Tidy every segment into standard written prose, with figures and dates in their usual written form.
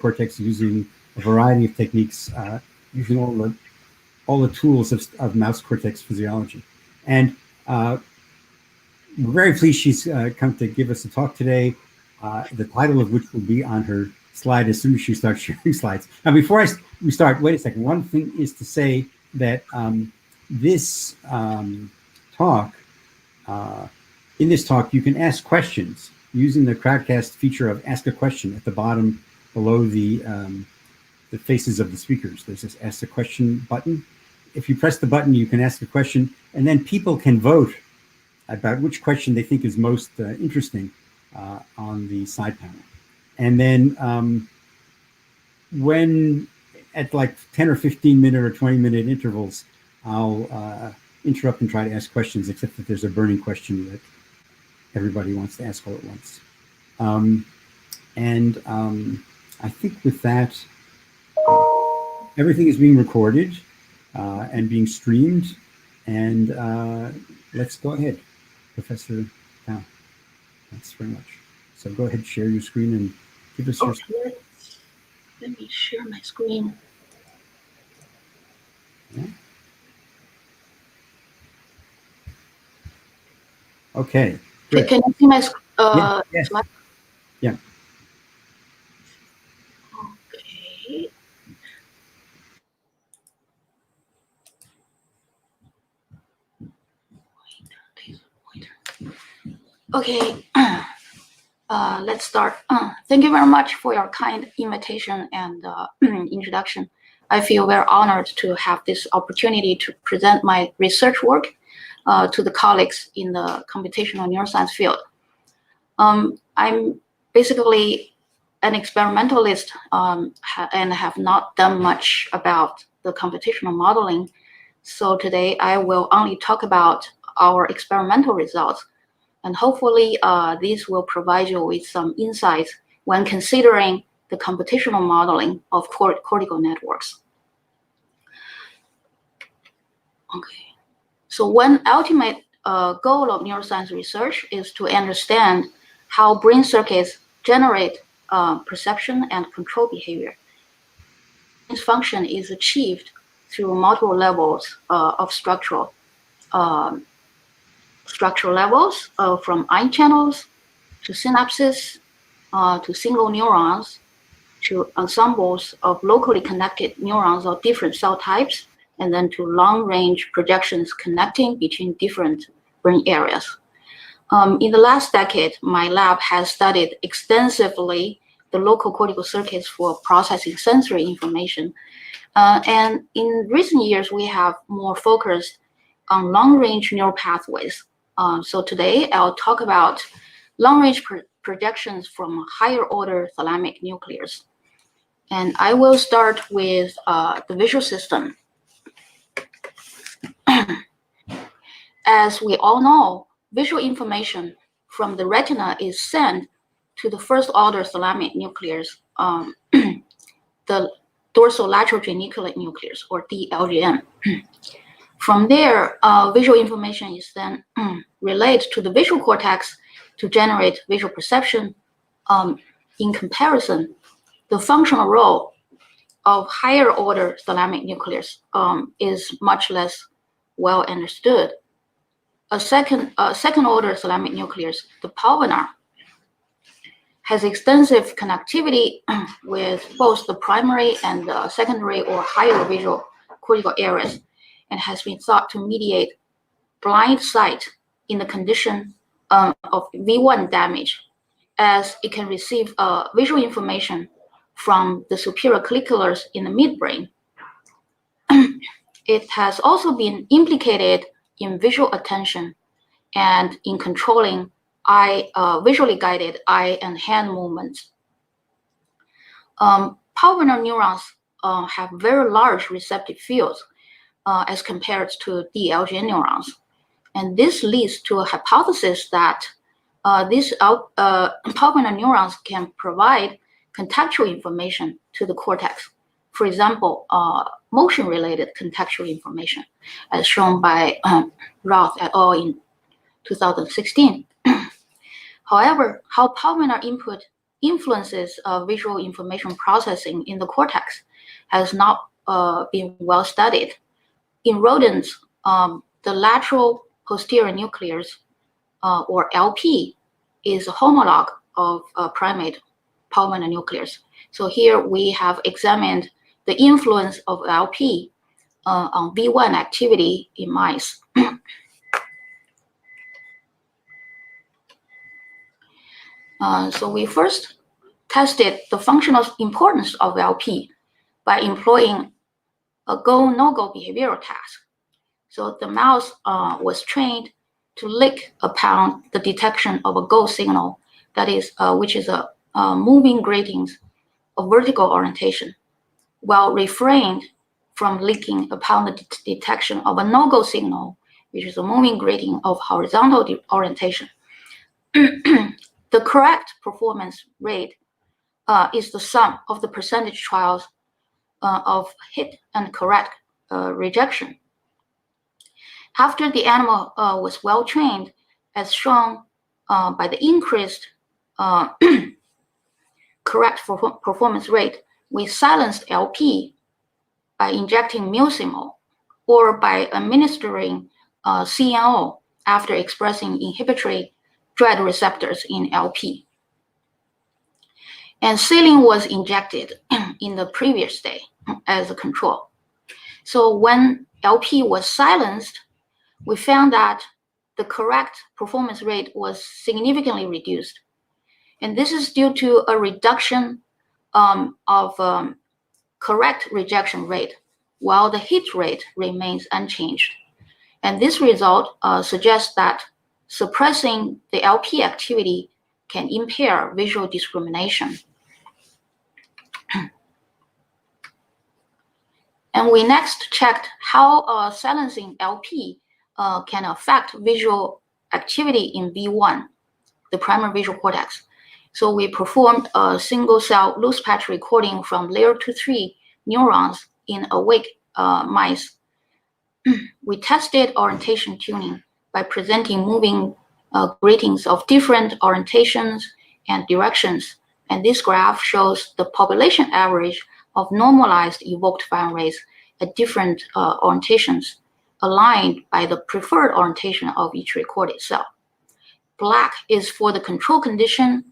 cortex using a variety of techniques, using all the tools of mouse cortex physiology. And we're very pleased she's come to give us a talk today, the title of which will be on her slide as soon as she starts sharing slides. Now, before we start, wait a second. One thing is to say that this talk, in this talk, you can ask questions using the Crowdcast feature of Ask a Question at the bottom below the faces of the speakers. There's this Ask a Question button. If you press the button, you can ask a question, and then people can vote about which question they think is most interesting on the side panel. And then when at like 10 or 15 minute or 20 minute intervals, I'll interrupt and try to ask questions, except that there's a burning question that everybody wants to ask all at once. I think with that, everything is being recorded and being streamed. And let's go ahead, Professor Tao. Thanks very much. So go ahead, share your screen and give us your screen. Let me share my screen. Yeah. Okay. Good. Can you see my slide? Yeah. Okay. Okay. Let's start. Thank you very much for your kind invitation and introduction. I feel very honored to have this opportunity to present my research work to the colleagues in the computational neuroscience field. I'm basically an experimentalist and have not done much about the computational modeling. So today I will only talk about our experimental results. And hopefully these will provide you with some insights when considering the computational modeling of cortical networks. Okay. So one ultimate goal of neuroscience research is to understand how brain circuits generate perception and control behavior. This function is achieved through multiple levels of structural levels, from ion channels to synapses to single neurons to ensembles of locally connected neurons of different cell types, and then to long-range projections connecting between different brain areas. In the last decade, my lab has studied extensively the local cortical circuits for processing sensory information. And in recent years, we have more focused on long-range neural pathways. So today, I'll talk about long-range projections from higher order thalamic nucleus. And I will start with the visual system. As we all know, visual information from the retina is sent to the first order thalamic nucleus, the dorsolateral geniculate nucleus, or DLGN. From there, visual information is then relayed to the visual cortex to generate visual perception. In comparison, the functional role of higher order thalamic nucleus is much less well understood. A second order thalamic nucleus, the pulvinar, has extensive connectivity with both the primary and the secondary or higher visual cortical areas, and has been thought to mediate blind sight in the condition of V1 damage, as it can receive visual information from the superior colliculars in the midbrain. It has also been implicated in visual attention and in controlling visually guided eye and hand movements. Pulvinar neurons have very large receptive fields as compared to DLGN neurons. And this leads to a hypothesis that these pulvinar neurons can provide contextual information to the cortex. For example, motion-related contextual information, as shown by Roth et al. In 2016. However, how pulvinar input influences visual information processing in the cortex has not been well studied. In rodents, the lateral posterior nucleus, or LP, is a homolog of primate pulvinar nucleus. So here we have examined the influence of LP on V1 activity in mice. So we first tested the functional importance of LP by employing a go-no-go behavioral task. So the mouse was trained to lick upon the detection of a go signal, that is, which is a moving gratings of vertical orientation, while refrained from licking upon the detection of a no-go signal, which is a moving grating of horizontal orientation. The correct performance rate is the sum of the percentage trials of hit and correct rejection. After the animal was well trained, as shown by the increased correct performance rate, we silenced LP by injecting mucimol or by administering CNO after expressing inhibitory dread receptors in LP. And saline was injected in the previous day as a control. So when LP was silenced, we found that the correct performance rate was significantly reduced. And this is due to a reduction of correct rejection rate, while the hit rate remains unchanged. And this result suggests that suppressing the LP activity can impair visual discrimination. And we next checked how silencing LP can affect visual activity in V1, the primary visual cortex. So we performed a single-cell loose patch recording from layer 2-3 neurons in awake mice. We tested orientation tuning by presenting moving gratings of different orientations and directions. And this graph shows the population average of normalized evoked firing rates at different orientations, aligned by the preferred orientation of each recorded cell. Black is for the control condition,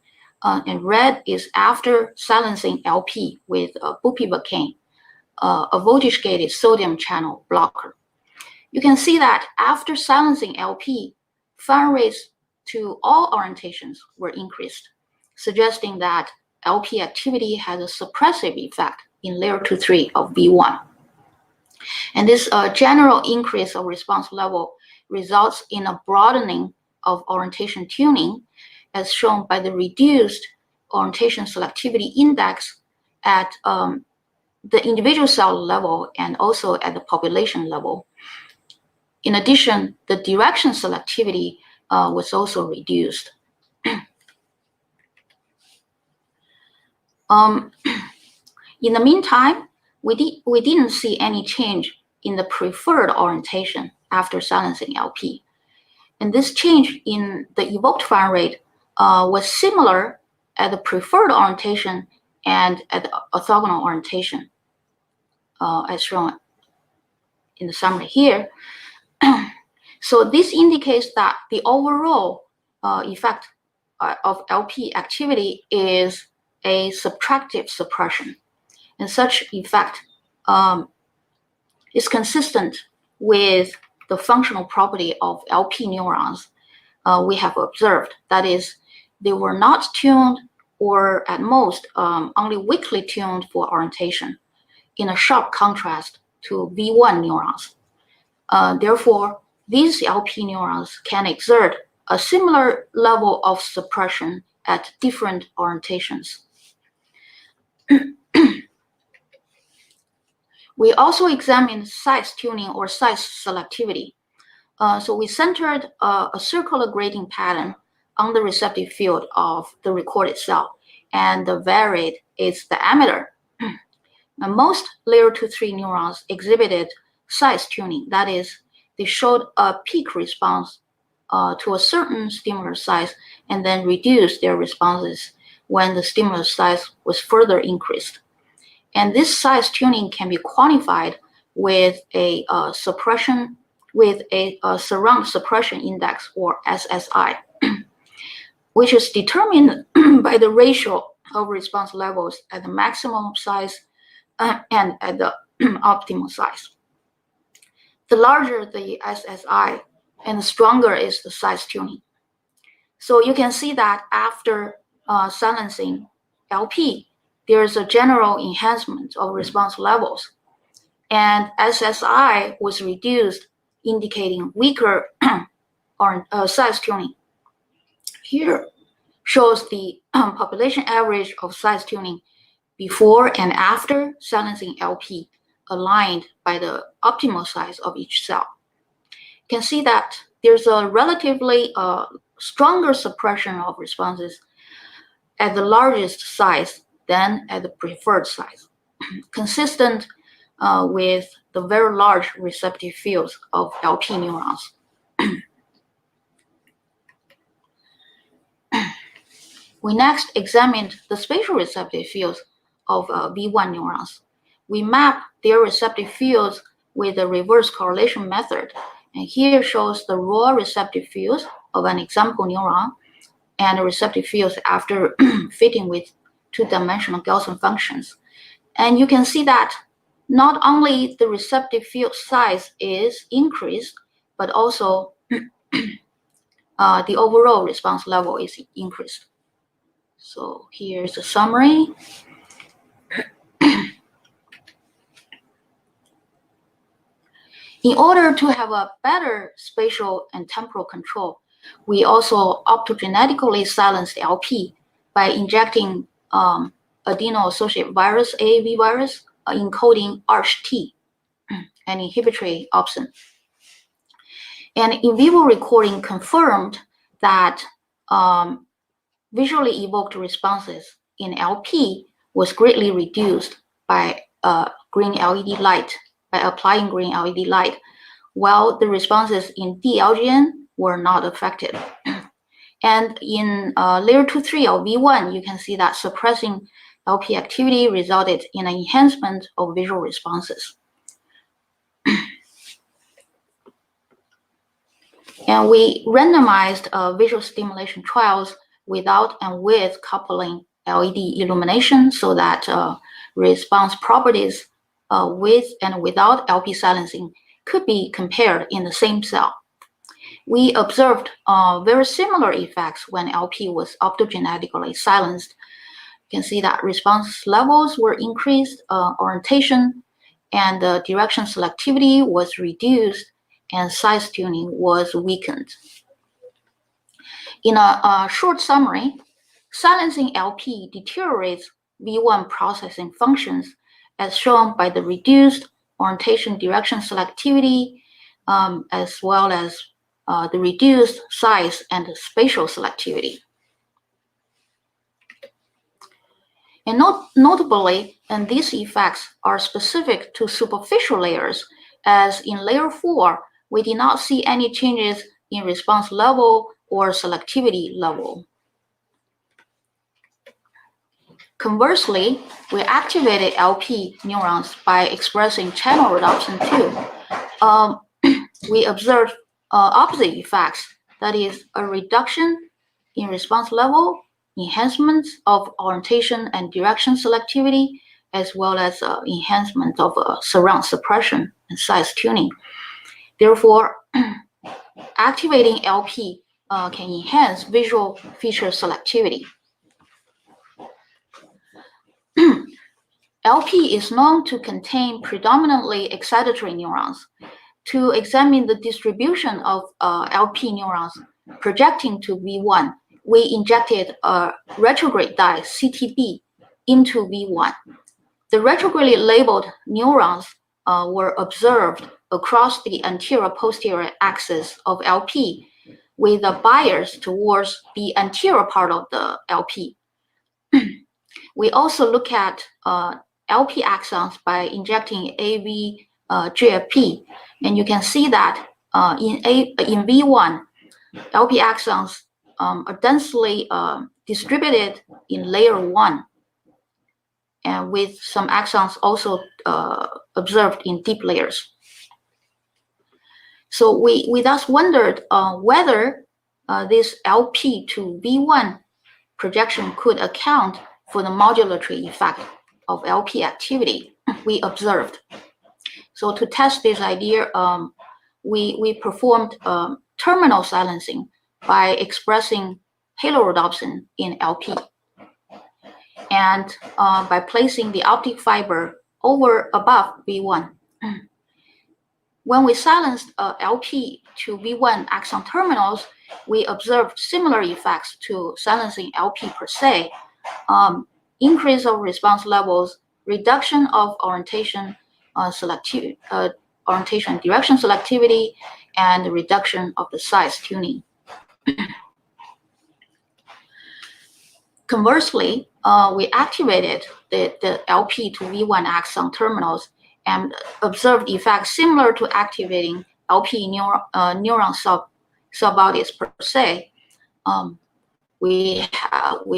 and red is after silencing LP with bupivacaine, a voltage-gated sodium channel blocker. You can see that after silencing LP, firing rates to all orientations were increased, suggesting that LP activity has a suppressive effect in layer 2-3 of V1. And this general increase of response level results in a broadening of orientation tuning, as shown by the reduced orientation selectivity index at the individual cell level and also at the population level. In addition, the direction selectivity was also reduced. In the meantime, we didn't see any change in the preferred orientation after silencing LP. And this change in the evoked firing rate was similar at the preferred orientation and at the orthogonal orientation, as shown in the summary here. So this indicates that the overall effect of LP activity is a subtractive suppression. And such effect is consistent with the functional property of LP neurons we have observed. That is, they were not tuned or at most only weakly tuned for orientation, in a sharp contrast to V1 neurons. Therefore, these LP neurons can exert a similar level of suppression at different orientations. We also examined size tuning or size selectivity. So we centered a circular grating pattern on the receptive field of the recorded cell, and varied its diameter. Now, most layer 2-3 neurons exhibited size tuning. That is, they showed a peak response to a certain stimulus size and then reduced their responses when the stimulus size was further increased. And this size tuning can be quantified with a surround suppression index, or SSI, which is determined by the ratio of response levels at the maximum size and at the optimal size. The larger the SSI, and the stronger is the size tuning. So you can see that after silencing LP, there is a general enhancement of response levels, and SSI was reduced, indicating weaker or size tuning. Here shows the population average of size tuning before and after silencing LP, aligned by the optimal size of each cell. You can see that there's a relatively stronger suppression of responses at the largest size than at the preferred size, consistent with the very large receptive fields of LP neurons. We next examined the spatial receptive fields of V1 neurons. We map their receptive fields with the reverse correlation method, and here shows the raw receptive fields of an example neuron and the receptive fields after fitting with two-dimensional Gaussian functions. And you can see that not only the receptive field size is increased, but also the overall response level is increased. So here's a summary. In order to have a better spatial and temporal control, we also optogenetically silenced LP by injecting adeno-associated virus, AAV virus, encoding ARCH-T, an inhibitory opsin. And in vivo recording confirmed that visually evoked responses in LP was greatly reduced by green LED light, by applying green LED light, while the responses in DLGN were not affected. And in layer 2-3 of V1, you can see that suppressing LP activity resulted in an enhancement of visual responses. And we randomized visual stimulation trials without and with coupling LED illumination so that response properties with and without LP silencing could be compared in the same cell. We observed very similar effects when LP was optogenetically silenced. You can see that response levels were increased, orientation and direction selectivity was reduced, and size tuning was weakened. In a short summary, silencing LP deteriorates V1 processing functions as shown by the reduced orientation direction selectivity, as well as the reduced size and spatial selectivity. And notably, and these effects are specific to superficial layers, as in layer 4, we did not see any changes in response level or selectivity level. Conversely, we activated LP neurons by expressing channel rhodopsin 2. We observed opposite effects, that is, a reduction in response level, enhancements of orientation and direction selectivity, as well as enhancement of surround suppression and size tuning. Therefore, activating LP can enhance visual feature selectivity. LP is known to contain predominantly excitatory neurons. To examine the distribution of LP neurons projecting to V1, we injected a retrograde dye, CTB, into V1. The retrogradely labeled neurons were observed across the anterior-posterior axis of LP with a bias towards the anterior part of the LP. We also look at LP axons by injecting AV GFP, and you can see that in V1, LP axons are densely distributed in layer 1, and with some axons also observed in deep layers. So we thus wondered whether this LP to V1 projection could account for the modulatory effect of LP activity we observed. So to test this idea, we performed terminal silencing by expressing halorhodopsin in LP, and by placing the optic fiber above V1. When we silenced LP to V1 axon terminals, we observed similar effects to silencing LP per se: increase of response levels, reduction of orientation orientation direction selectivity, and reduction of the size tuning. Conversely, we activated the LP to V1 axon terminals and observed effects similar to activating LP neuron subbodies per se. We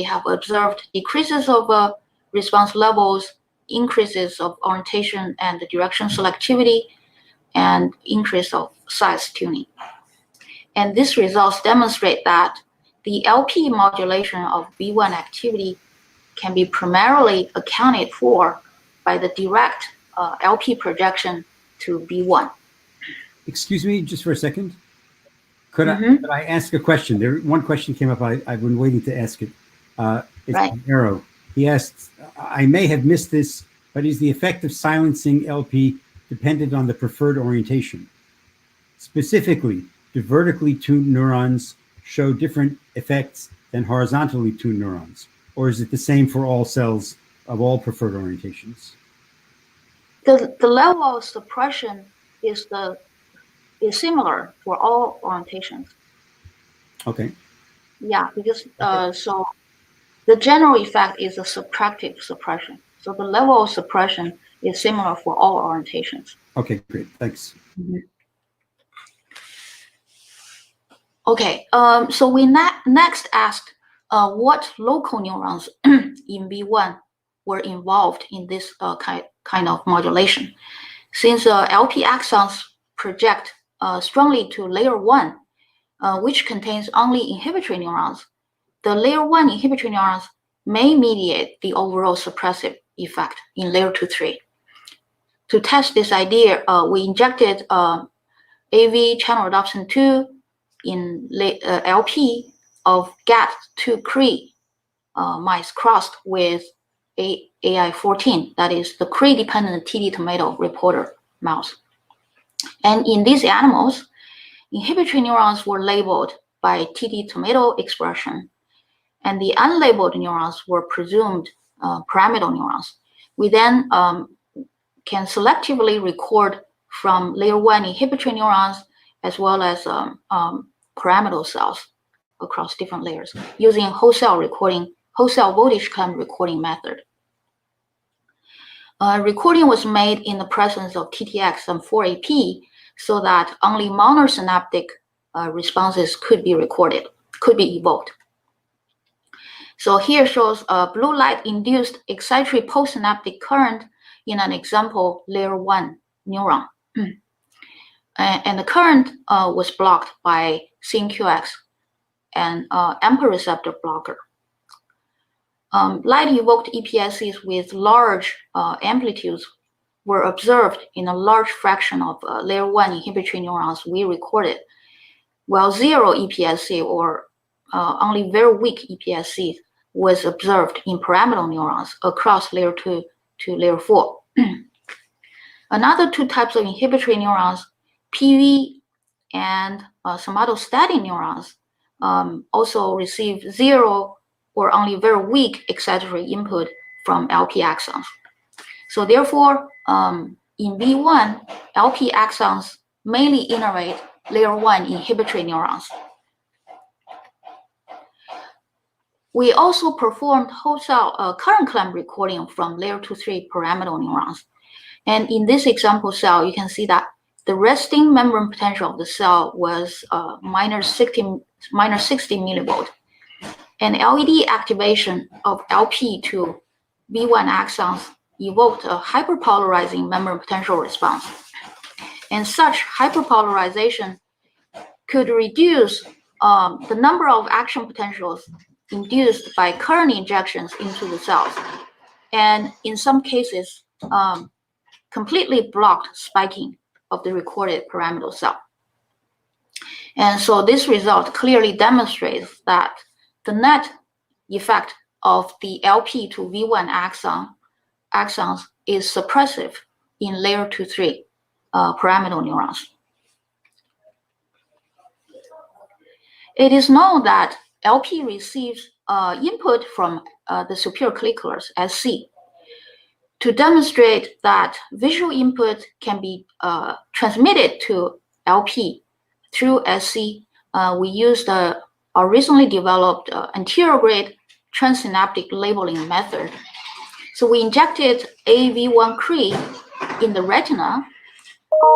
have observed decreases of response levels, increases of orientation and direction selectivity, and increase of size tuning. And these results demonstrate that the LP modulation of V1 activity can be primarily accounted for by the direct LP projection to V1. Excuse me, just for a second. Could I ask a question? One question came up. I've been waiting to ask it. It's Right. from Arrow. He asked, I may have missed this, but is the effect of silencing LP dependent on the preferred orientation? Specifically, do vertically tuned neurons show different effects than horizontally tuned neurons? Or is it the same for all cells of all preferred orientations? The level of suppression is similar for all orientations. Okay. Yeah, because so the general effect is a subtractive suppression. So the level of suppression is similar for all orientations. Okay, great. Thanks. Okay, so we next asked what local neurons in V1 were involved in this kind of modulation. Since LP axons project strongly to layer 1, which contains only inhibitory neurons, the layer 1 inhibitory neurons may mediate the overall suppressive effect in layer 2-3. To test this idea, we injected AV channel rhodopsin 2 in LP of GAT2 Cree mice crossed with AI14, that is the Cree-dependent TD tomato reporter mouse. And in these animals, inhibitory neurons were labeled by TD tomato expression, and the unlabeled neurons were presumed pyramidal neurons. We then can selectively record from layer 1 inhibitory neurons as well as pyramidal cells across different layers using whole cell voltage clamp recording method. Recording was made in the presence of TTX and 4AP so that only monosynaptic responses could be evoked. So here shows a blue light induced excitatory postsynaptic current in an example layer 1 neuron. And the current was blocked by CNQX and AMPA receptor blocker. Light evoked EPSCs with large amplitudes were observed in a large fraction of layer 1 inhibitory neurons we recorded, while zero EPSC or only very weak EPSC was observed in pyramidal neurons across layer 2 to layer 4. Another two types of inhibitory neurons, PV and somatostatin neurons, also receive zero or only very weak excitatory input from LP axons. So therefore, in V1, LP axons mainly innervate layer 1 inhibitory neurons. We also performed whole cell current clamp recording from layer 2-3 pyramidal neurons. And in this example cell, you can see that the resting membrane potential of the cell was minus 60 millivolt. And LED activation of LP to V1 axons evoked a hyperpolarizing membrane potential response. And such hyperpolarization could reduce the number of action potentials induced by current injections into the cells, and in some cases, completely blocked spiking of the recorded pyramidal cell. And so this result clearly demonstrates that the net effect of the LP to V1 axons is suppressive in layer 2-3 pyramidal neurons. It is known that LP receives input from the superior colliculars SC. To demonstrate that visual input can be transmitted to LP through SC, we used our recently developed anterior grade transsynaptic labeling method. So we injected AV1 Cre in the retina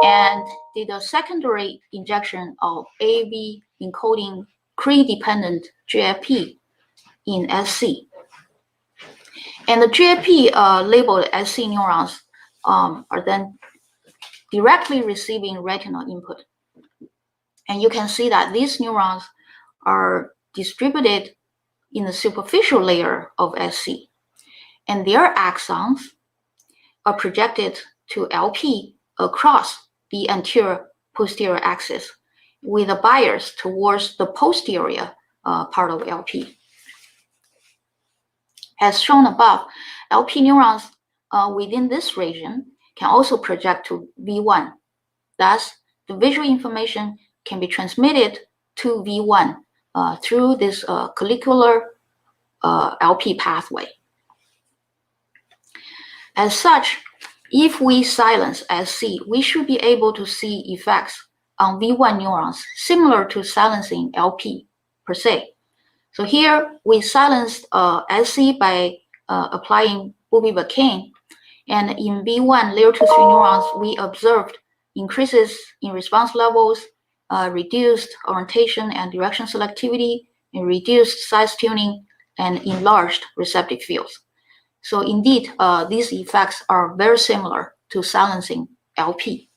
and did a secondary injection of AV encoding Cre-dependent GFP in SC. And the GFP labeled SC neurons are then directly receiving retinal input. And you can see that these neurons are distributed in the superficial layer of SC. And their axons are projected to LP across the anterior posterior axis with a bias towards the posterior part of LP. As shown above, LP neurons within this region can also project to V1. Thus, the visual information can be transmitted to V1 through this collicular LP pathway. As such, if we silence SC, we should be able to see effects on V1 neurons similar to silencing LP per se. So here we silenced SC by applying bupivacaine, and in V1 layer 2-3 neurons, we observed increases in response levels, reduced orientation and direction selectivity, and reduced size tuning, and enlarged receptive fields. So indeed, these effects are very similar to silencing LP.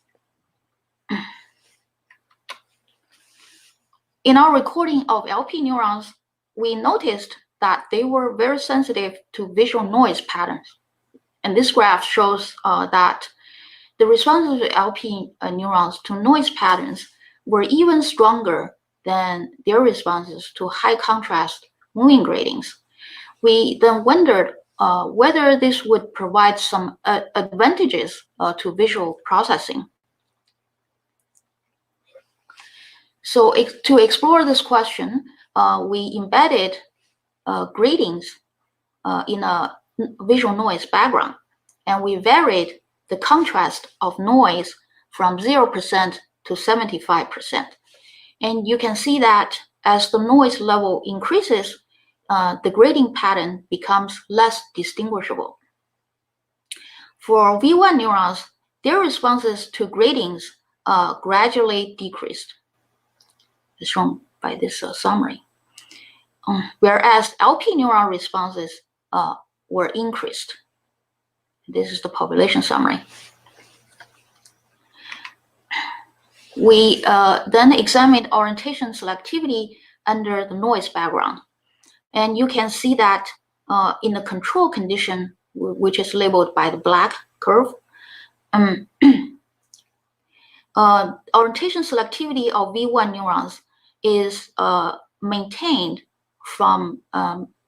In our recording of LP neurons, we noticed that they were very sensitive to visual noise patterns. And this graph shows that the responses of LP neurons to noise patterns were even stronger than their responses to high contrast moving gratings. We then wondered whether this would provide some advantages to visual processing. So to explore this question, we embedded gratings in a visual noise background, and we varied the contrast of noise from 0% to 75%. And you can see that as the noise level increases, the grading pattern becomes less distinguishable. For V1 neurons, their responses to gratings gradually decreased, as shown by this summary. Whereas LP neuron responses were increased. This is the population summary. We then examined orientation selectivity under the noise background. And you can see that in the control condition, which is labeled by the black curve, orientation selectivity of V1 neurons is maintained from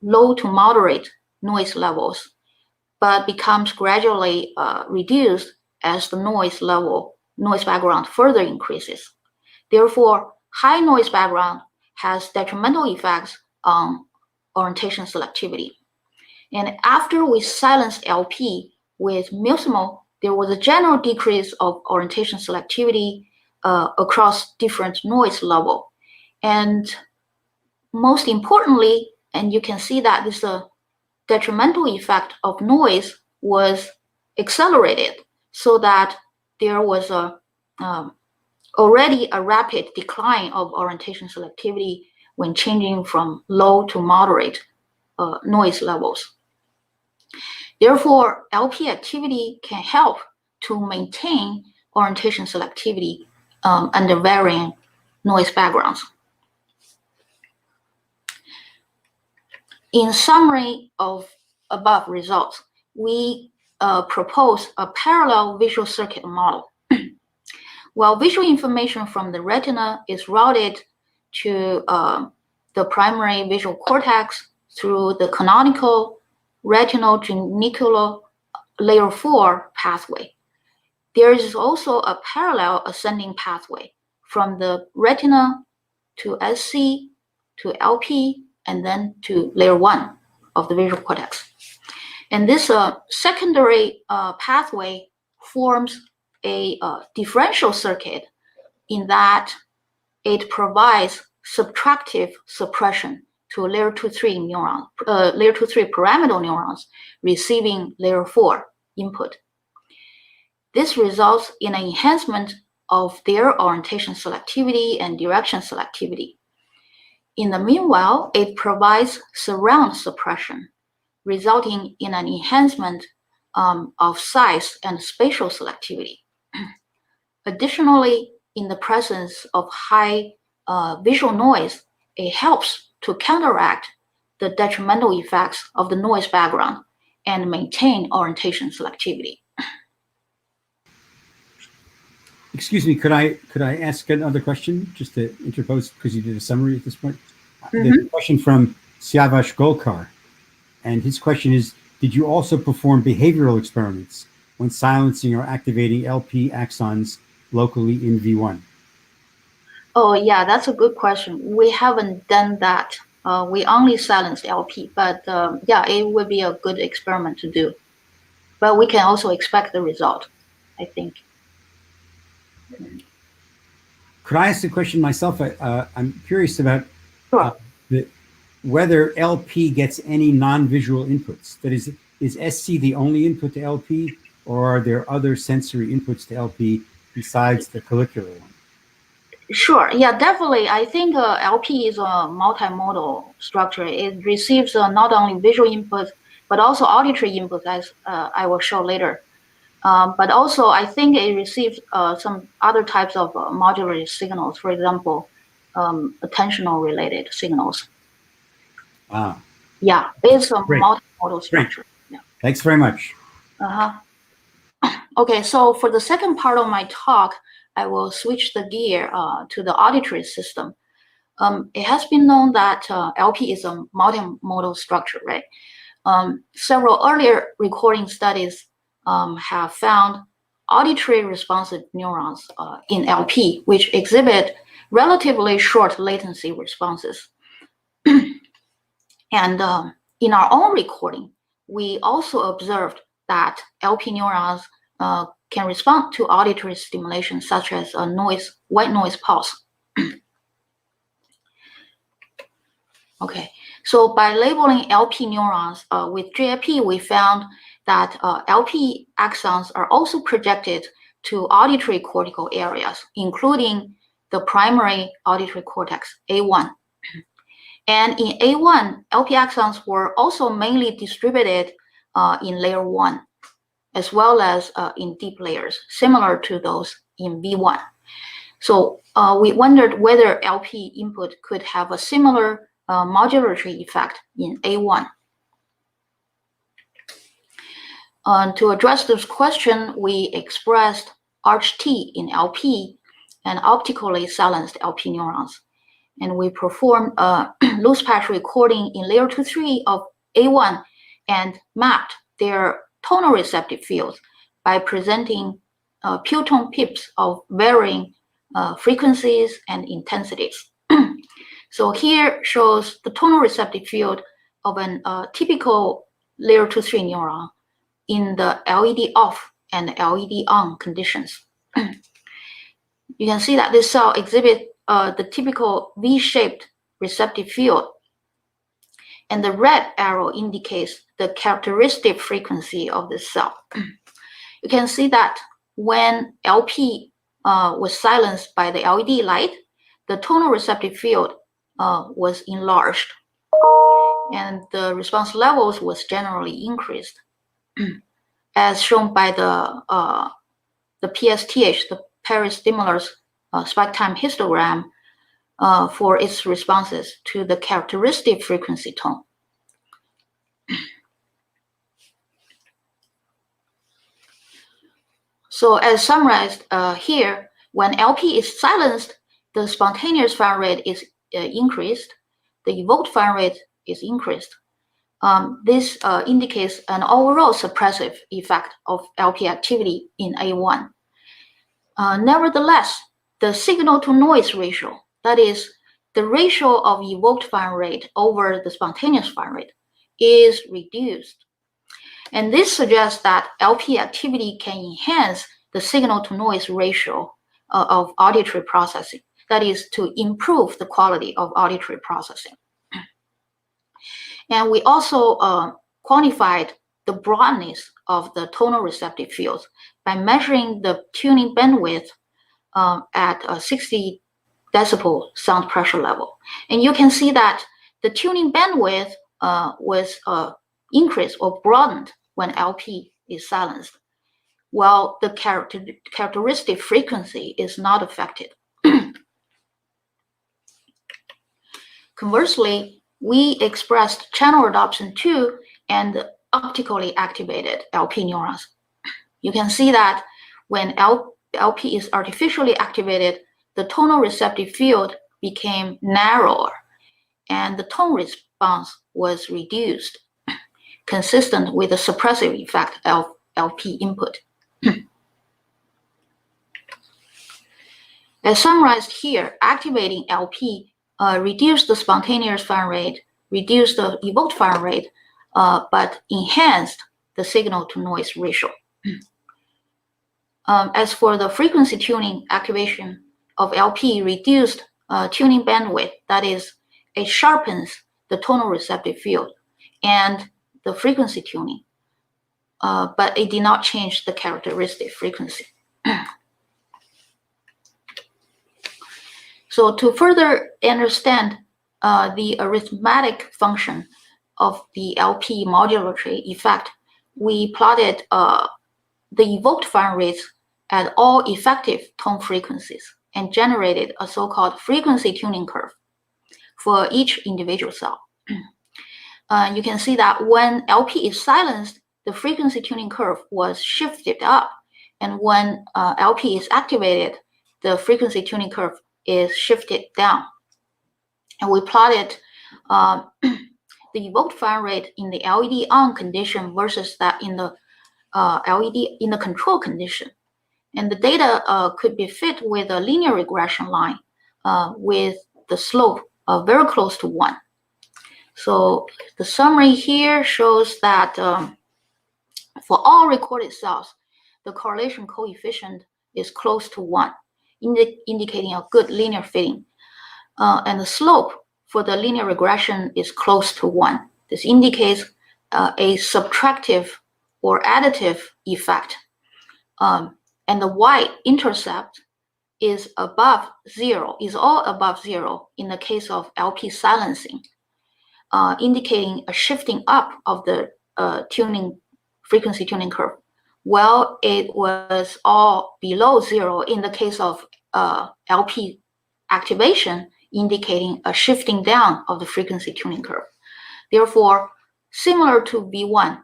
low to moderate noise levels, but becomes gradually reduced as the noise background further increases. Therefore, high noise background has detrimental effects on orientation selectivity. And after we silenced LP with Musimo, there was a general decrease of orientation selectivity across different noise level. And most importantly, and you can see that this detrimental effect of noise was accelerated, so that there was already a rapid decline of orientation selectivity when changing from low to moderate noise levels. Therefore, LP activity can help to maintain orientation selectivity under varying noise backgrounds. In summary of above results, we propose a parallel visual circuit model. While visual information from the retina is routed to the primary visual cortex through the canonical retino-genicular layer 4 pathway, there is also a parallel ascending pathway from the retina to SC to LP and then to layer 1 of the visual cortex. And this secondary pathway forms a differential circuit in that it provides subtractive suppression to layer 2-3 neuron, layer 2-3 pyramidal neurons receiving layer 4 input. This results in an enhancement of their orientation selectivity and direction selectivity. In the meanwhile, it provides surround suppression, resulting in an enhancement of size and spatial selectivity. Additionally, in the presence of high visual noise, it helps to counteract the detrimental effects of the noise background and maintain orientation selectivity. Excuse me, could I ask another question just to interpose, because you did a summary at this point? There's a question from Siavash Golkar, and his question is, did you also perform behavioral experiments when silencing or activating LP axons locally in V1? Oh yeah, that's a good question. We haven't done that. We only silenced LP, but yeah, it would be a good experiment to do. But we can also expect the result, I think. Could I ask the question myself? I'm curious about Sure. Whether LP gets any non-visual inputs. That is SC the only input to LP, or are there other sensory inputs to LP besides the collicular one? Sure. Yeah, definitely. I think LP is a multi-modal structure. It receives not only visual input, but also auditory input, as I will show later. But also, I think it receives some other types of modulatory signals, for example, attentional related signals. Ah. Yeah, it's a Great. multi-modal structure. Yeah. Thanks very much. Okay, so for the second part of my talk, I will switch the gear to the auditory system. It has been known that LP is a multimodal structure, right? Several earlier recording studies have found auditory responsive neurons in LP, which exhibit relatively short latency responses. And in our own recording, we also observed that LP neurons can respond to auditory stimulation, such as a white noise pulse. Okay, so by labeling LP neurons with GFP, we found that LP axons are also projected to auditory cortical areas, including the primary auditory cortex, A1. And in A1, LP axons were also mainly distributed in layer 1, as well as in deep layers, similar to those in V1. So we wondered whether LP input could have a similar modulatory effect in A1. To address this question, we expressed ARCH-T in LP and optically silenced LP neurons. And we performed a loose patch recording in layer 2-3 of A1 and mapped their tonal receptive fields by presenting pure tone pips of varying frequencies and intensities. So here shows the tonal receptive field of an typical layer 2-3 neuron in the LED off and LED on conditions. You can see that this cell exhibits the typical V-shaped receptive field, and the red arrow indicates the characteristic frequency of this cell. You can see that when LP was silenced by the LED light, the tonal receptive field was enlarged, and the response levels was generally increased, as shown by the PSTH, the peristimulus spike time histogram, for its responses to the characteristic frequency tone. So as summarized here, when LP is silenced, the spontaneous fire rate is increased, the evoked fire rate is increased. This indicates an overall suppressive effect of LP activity in A1. Nevertheless, the signal-to-noise ratio, that is, the ratio of evoked fire rate over the spontaneous fire rate, is reduced. And this suggests that LP activity can enhance the signal-to-noise ratio of auditory processing, that is, to improve the quality of auditory processing. And we also quantified the broadness of the tonal receptive fields by measuring the tuning bandwidth at a 60 decibel sound pressure level. And you can see that the tuning bandwidth was increased or broadened when LP is silenced, while the characteristic frequency is not affected. Conversely, we expressed channel adoption 2 and optically activated LP neurons. You can see that when LP is artificially activated, the tonal receptive field became narrower and the tone response was reduced, consistent with the suppressive effect of LP input. As summarized here, activating LP reduced the spontaneous fire rate, reduced the evoked fire rate, but enhanced the signal-to-noise ratio. As for the frequency tuning, activation of LP reduced tuning bandwidth, that is, it sharpens the tonal receptive field and the frequency tuning, but it did not change the characteristic frequency. So to further understand the arithmetic function of the LP modulatory effect, we plotted the evoked fire rates at all effective tone frequencies and generated a so-called frequency tuning curve for each individual cell. You can see that when LP is silenced, the frequency tuning curve was shifted up, and when LP is activated, the frequency tuning curve is shifted down. And we plotted the evoked fire rate in the LED on condition versus that in the LED in the control condition. And the data could be fit with a linear regression line with the slope very close to 1. So the summary here shows that for all recorded cells, the correlation coefficient is close to 1, indicating a good linear fitting. And the slope for the linear regression is close to 1. This indicates a subtractive or additive effect. And the y-intercept is above 0, is all above 0 in the case of LP silencing, indicating a shifting up of the frequency tuning curve, while it was all below 0 in the case of LP activation, indicating a shifting down of the frequency tuning curve. Therefore, similar to V1,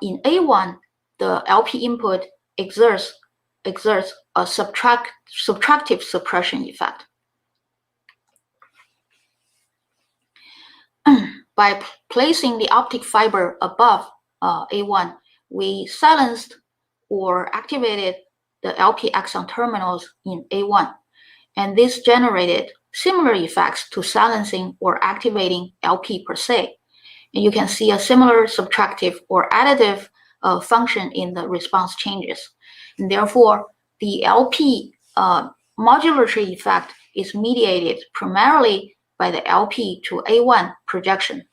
in A1, the LP input exerts a subtractive suppression effect. By placing the optic fiber above A1, we silenced or activated the LP axon terminals in A1, and this generated similar effects to silencing or activating LP per se. And you can see a similar subtractive or additive function in the response changes. And therefore, the LP modulatory effect is mediated primarily by the LP to A1 projection.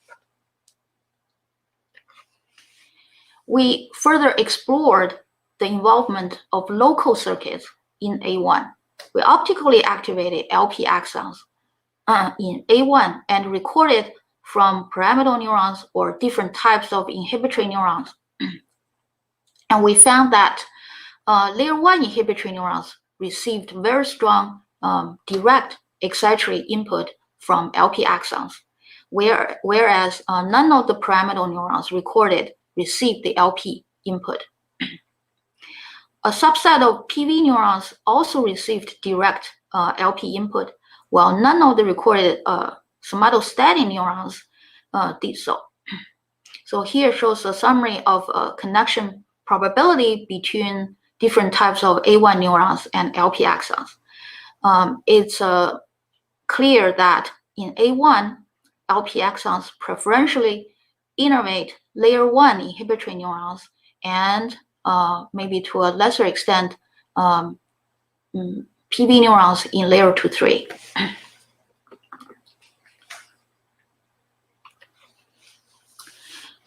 We further explored the involvement of local circuits in A1. We optically activated LP axons in A1 and recorded from pyramidal neurons or different types of inhibitory neurons. And we found that layer 1 inhibitory neurons received very strong direct excitatory input from LP axons, whereas none of the pyramidal neurons received the LP input. A subset of PV neurons also received direct LP input, while none of the recorded somatostatin neurons did so. So here shows a summary of connection probability between different types of A1 neurons and LP axons. It's clear that in A1, LP axons preferentially innervate layer 1 inhibitory neurons and maybe to a lesser extent PV neurons in layer 2-3.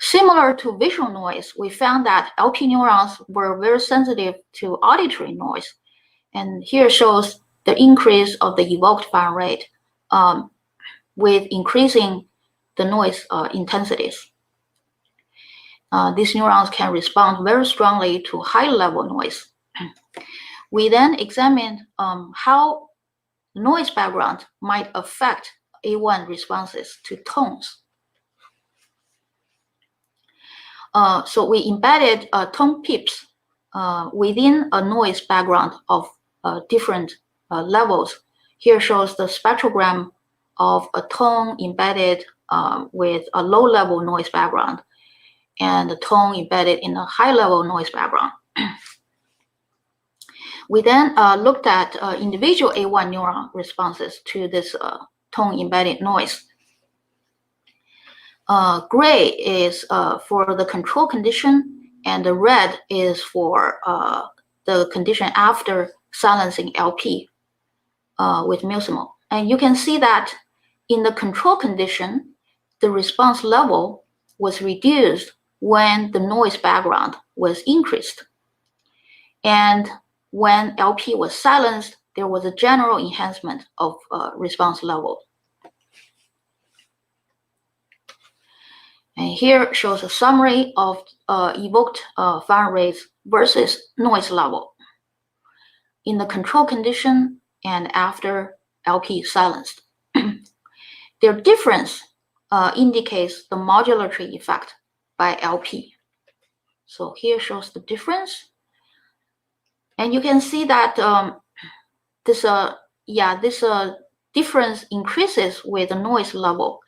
Similar to visual noise, we found that LP neurons were very sensitive to auditory noise. And here shows the increase of the evoked fire rate with increasing the noise intensities. These neurons can respond very strongly to high-level noise. We then examined how noise background might affect A1 responses to tones. So we embedded tone pips within a noise background of different levels. Here shows the spectrogram of a tone embedded with a low-level noise background and the tone embedded in a high-level noise background. We then looked at individual A1 neuron responses to this tone-embedded noise. Gray is for the control condition, and the red is for the condition after silencing LP with mucimol. And you can see that in the control condition, the response level was reduced when the noise background was increased. And when LP was silenced, there was a general enhancement of response level. And here shows a summary of evoked fire rates versus noise level in the control condition and after LP silenced. Their difference indicates the modulatory effect by LP. So here shows the difference. And you can see that this difference increases with the noise level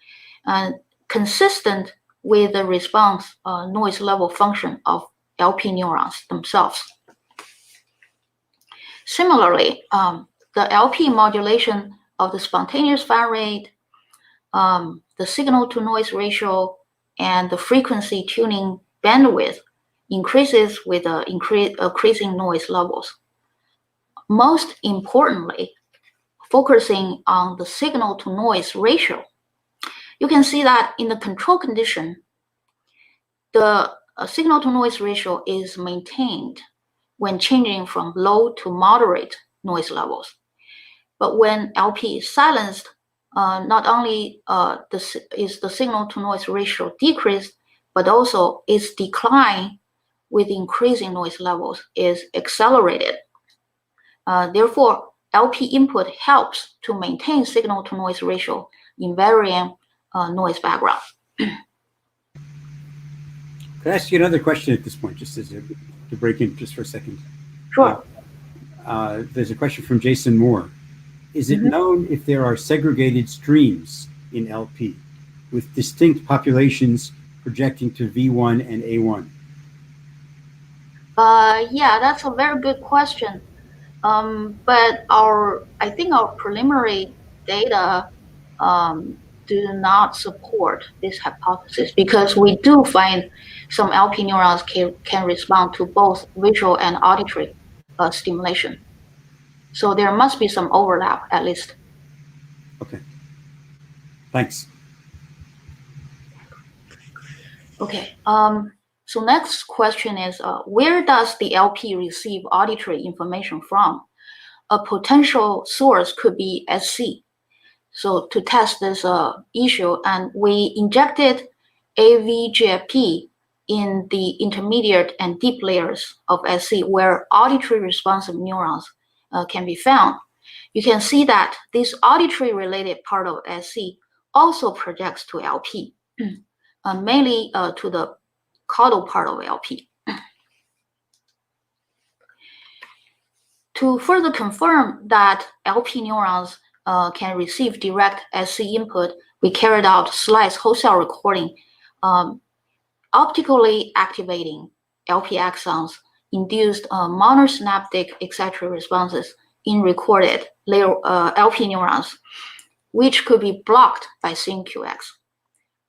and consistent with the response noise level function of LP neurons themselves. Similarly, the LP modulation of the spontaneous fire rate, the signal-to-noise ratio, and the frequency tuning bandwidth increases with increasing noise levels. Most importantly, focusing on the signal-to-noise ratio, you can see that in the control condition, the signal-to-noise ratio is maintained when changing from low to moderate noise levels. But when LP is silenced, not only is the signal-to-noise ratio decreased, but also its decline with increasing noise levels is accelerated. Therefore, LP input helps to maintain signal-to-noise ratio in varying noise background. Could I ask you another question at this point, just as to break in just for a second? Sure. There's a question from Jason Moore. Is it known if there are segregated streams in LP with distinct populations projecting to V1 and A1? Yeah, that's a very good question. But I think our preliminary data do not support this hypothesis, because we do find some LP neurons can respond to both visual and auditory stimulation. So there must be some overlap at least. Okay. Thanks. Okay. So next question is, where does the LP receive auditory information from? A potential source could be SC. So to test this issue, and we injected AVGFP in the intermediate and deep layers of SC where auditory responsive neurons can be found. You can see that this auditory related part of SC also projects to LP, mainly to the caudal part of LP. To further confirm that LP neurons can receive direct SC input, we carried out slice whole cell recording, optically activating LP axons, induced monosynaptic excitatory responses in recorded LP neurons, which could be blocked by SYNQX.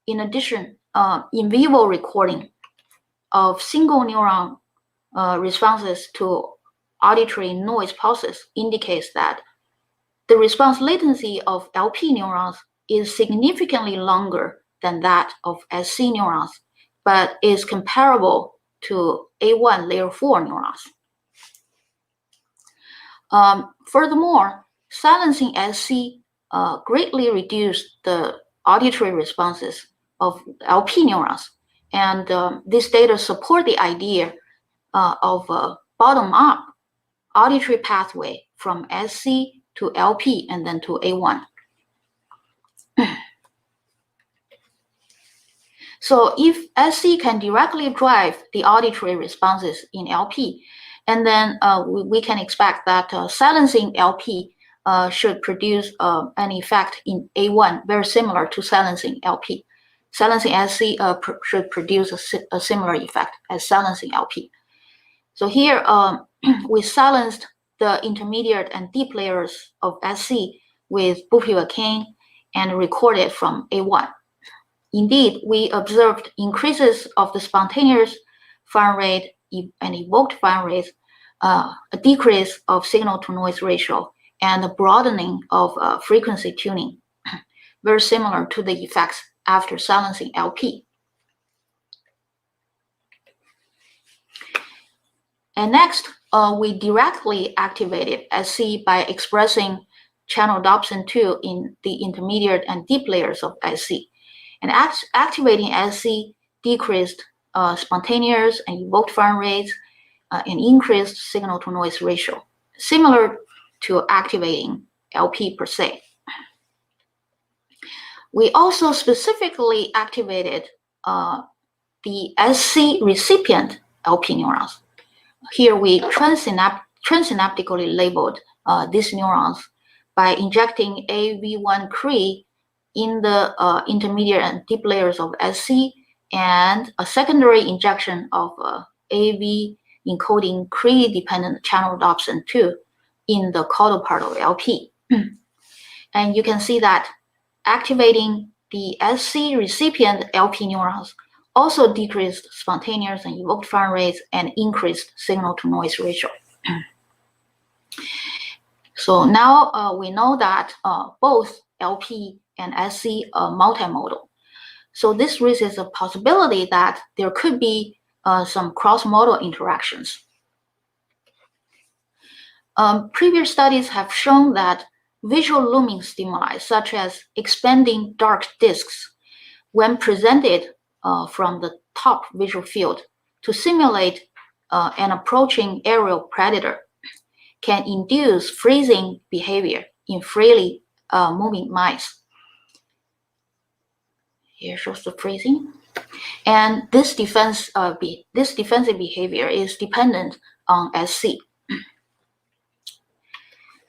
In addition, in vivo recording of single neuron responses to auditory noise pulses indicates that the response latency of LP neurons is significantly longer than that of SC neurons, but is comparable to A1 layer 4 neurons. Furthermore, silencing SC greatly reduced the auditory responses of LP neurons, and this data support the idea of a bottom-up auditory pathway from SC to LP and then to A1. So if SC can directly drive the auditory responses in LP, and then we can expect that silencing LP should produce an effect in A1 very similar to silencing LP. Silencing SC should produce a similar effect as silencing LP. So here we silenced the intermediate and deep layers of SC with bupivacaine and recorded from A1. Indeed, we observed increases of the spontaneous firing rate and evoked firing rate, a decrease of signal-to-noise ratio, and a broadening of frequency tuning, very similar to the effects after silencing LP. And next, we directly activated SC by expressing channel Dobson 2 in the intermediate and deep layers of SC. And activating SC decreased spontaneous and evoked firing rates and increased signal-to-noise ratio, similar to activating LP per se. We also specifically activated the SC-recipient LP neurons. Here we transsynaptically labeled these neurons by injecting AV1 Cre in the intermediate and deep layers of SC and a secondary injection of AV encoding Cre-dependent channel Dobson 2 in the caudal part of LP. And you can see that activating the SC-recipient LP neurons also decreased spontaneous and evoked firing rates and increased signal-to-noise ratio. So now we know that both LP and SC are multimodal. So this raises a possibility that there could be some cross-modal interactions. Previous studies have shown that visual looming stimuli, such as expanding dark disks, when presented from the top visual field to simulate an approaching aerial predator, can induce freezing behavior in freely moving mice. Here shows the freezing. And this defensive behavior is dependent on SC.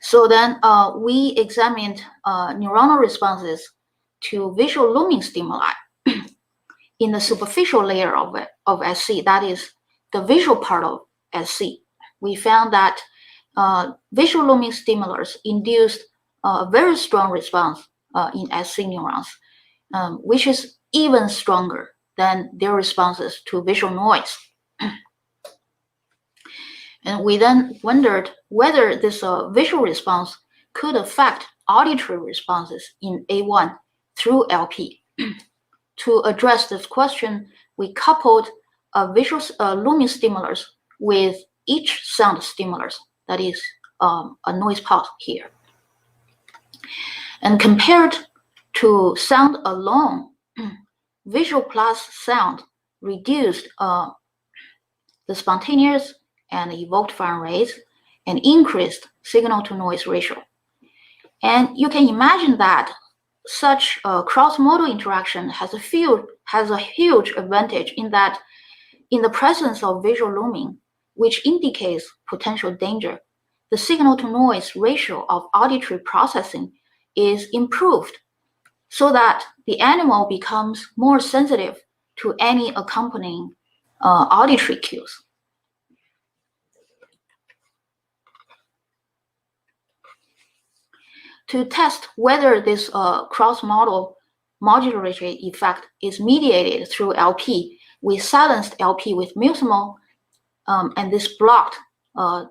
So then we examined neuronal responses to visual looming stimuli in the superficial layer of SC, that is the visual part of SC. We found that visual looming stimulus induced a very strong response in SC neurons, which is even stronger than their responses to visual noise. And we then wondered whether this visual response could affect auditory responses in A1 through LP. To address this question, we coupled a visual looming stimulus with each sound stimulus, that is a noise pulse here. And compared to sound alone, visual plus sound reduced the spontaneous and evoked phone rates and increased signal-to-noise ratio. And you can imagine that such a cross-modal interaction has a huge advantage in that in the presence of visual looming, which indicates potential danger, the signal-to-noise ratio of auditory processing is improved so that the animal becomes more sensitive to any accompanying auditory cues. To test whether this cross-modal modulatory effect is mediated through LP, we silenced LP with mucimol, and this blocked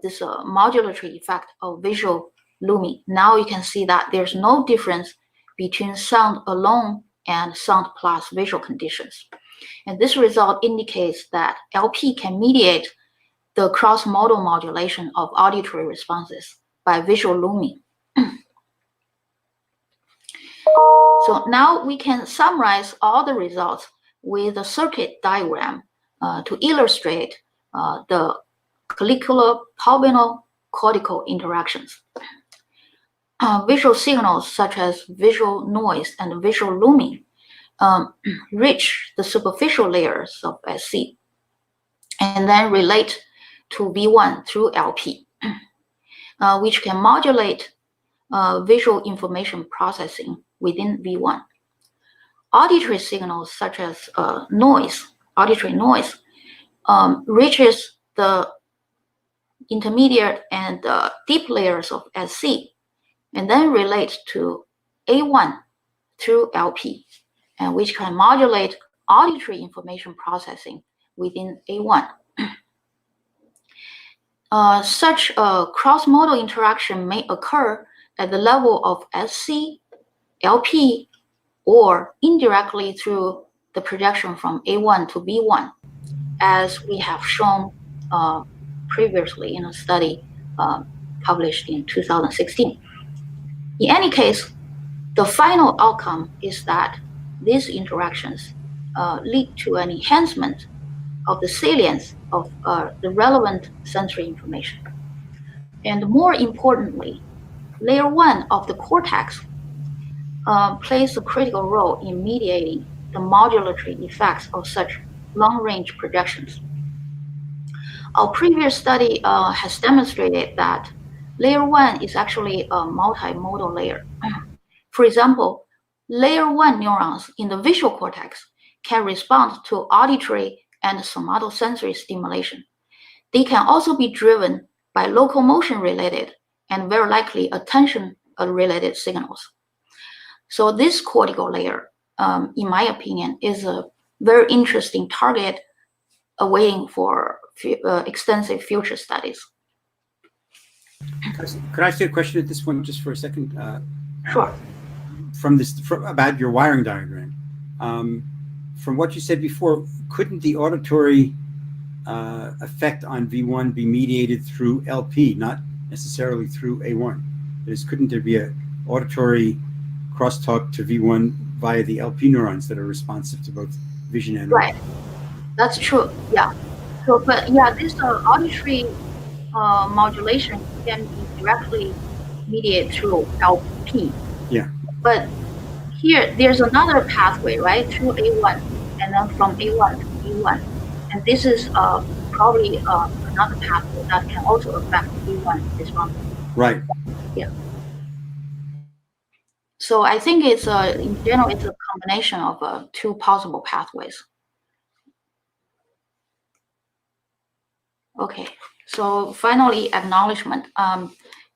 this modulatory effect of visual looming. Now you can see that there's no difference between sound alone and sound plus visual conditions. And this result indicates that LP can mediate the cross-modal modulation of auditory responses by visual looming. So now we can summarize all the results with a circuit diagram to illustrate the Colliculo-Pulvino-Cortical Interactions. Visual signals such as visual noise and visual looming reach the superficial layers of SC and then relate to V1 through LP, which can modulate visual information processing within V1. Auditory signals such as auditory noise, reaches the intermediate and deep layers of SC and then relate to A1 through LP, and which can modulate auditory information processing within A1. Such a cross-modal interaction may occur at the level of SC, LP, or indirectly through the projection from A1 to B1, as we have shown previously in a study published in 2016. In any case, the final outcome is that these interactions lead to an enhancement of the salience of the relevant sensory information. And more importantly, layer 1 of the cortex plays a critical role in mediating the modulatory effects of such long-range projections. Our previous study has demonstrated that layer 1 is actually a multi-modal layer. For example, layer 1 neurons in the visual cortex can respond to auditory and somatosensory stimulation. They can also be driven by locomotion-related and very likely attention-related signals. So this cortical layer, in my opinion, is a very interesting target awaiting for extensive future studies. Could I ask you a question at this point, just for a second? Sure. About your wiring diagram. From what you said before, couldn't the auditory effect on V1 be mediated through LP, not necessarily through A1? Couldn't there be an auditory crosstalk to V1 via the LP neurons that are responsive to both vision and right? That's true. Yeah. So, but yeah, this auditory modulation can be directly mediated through LP. Yeah. But here, there's another pathway, right, through A1, and then from A1 to B1, and this is probably another pathway that can also affect B1 response. Right. Yeah. So I think it's in general, it's a combination of two possible pathways. Okay, so finally, acknowledgement.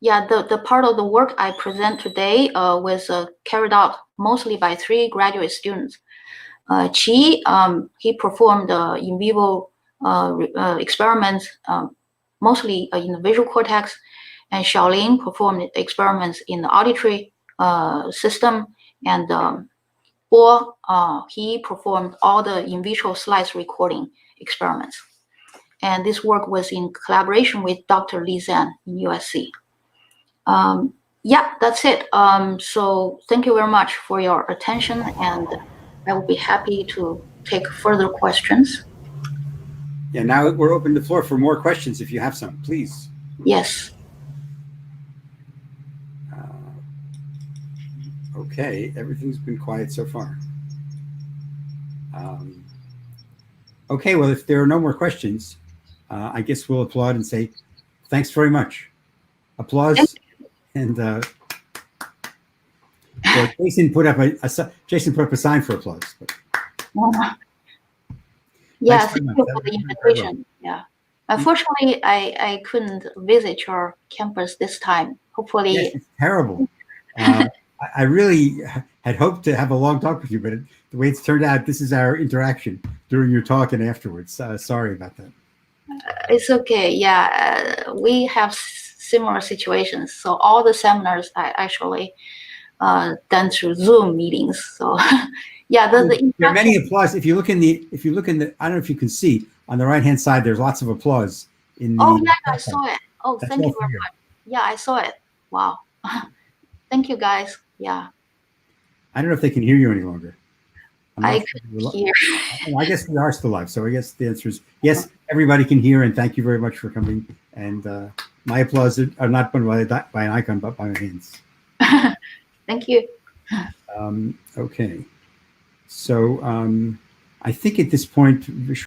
Yeah, the part of the work I present today was carried out mostly by 3 graduate students. Qi, he performed in vivo experiments, mostly in the visual cortex, and Xiaolin performed experiments in the auditory system, and Bo, he performed all the in vitro slice recording experiments. And this work was in collaboration with Dr. Li Zan in USC. Yeah, that's it. So thank you very much for your attention, and I will be happy to take further questions. Yeah, now we're open the floor for more questions if you have some, please. Yes. Okay, everything's been quiet so far. Okay, well, if there are no more questions, I guess we'll applaud and say thanks very much. Applause. And well, Jason put up a sign for applause. But yeah, thank you for the invitation. Yeah, unfortunately, I couldn't visit your campus this time. Hopefully, yes, it's terrible. I really had hoped to have a long talk with you, but the way it's turned out, this is our interaction during your talk and afterwards. Sorry about that. It's okay. Yeah, we have similar situations. So all the seminars I actually done through Zoom meetings. So yeah, there are many applause. If you look in the, I don't know if you can see on the right hand side, there's lots of applause in the. Oh yeah, I saw it. Oh, thank you very much. Yeah, I saw it. Wow. Thank you, guys. Yeah. I don't know if they can hear you any longer. I could hear. I guess we are still live. So I guess the answer is yes, everybody can hear, and thank you very much for coming. And my applause are not done by an icon, but by my hands. Thank you. Okay. So I think at this point,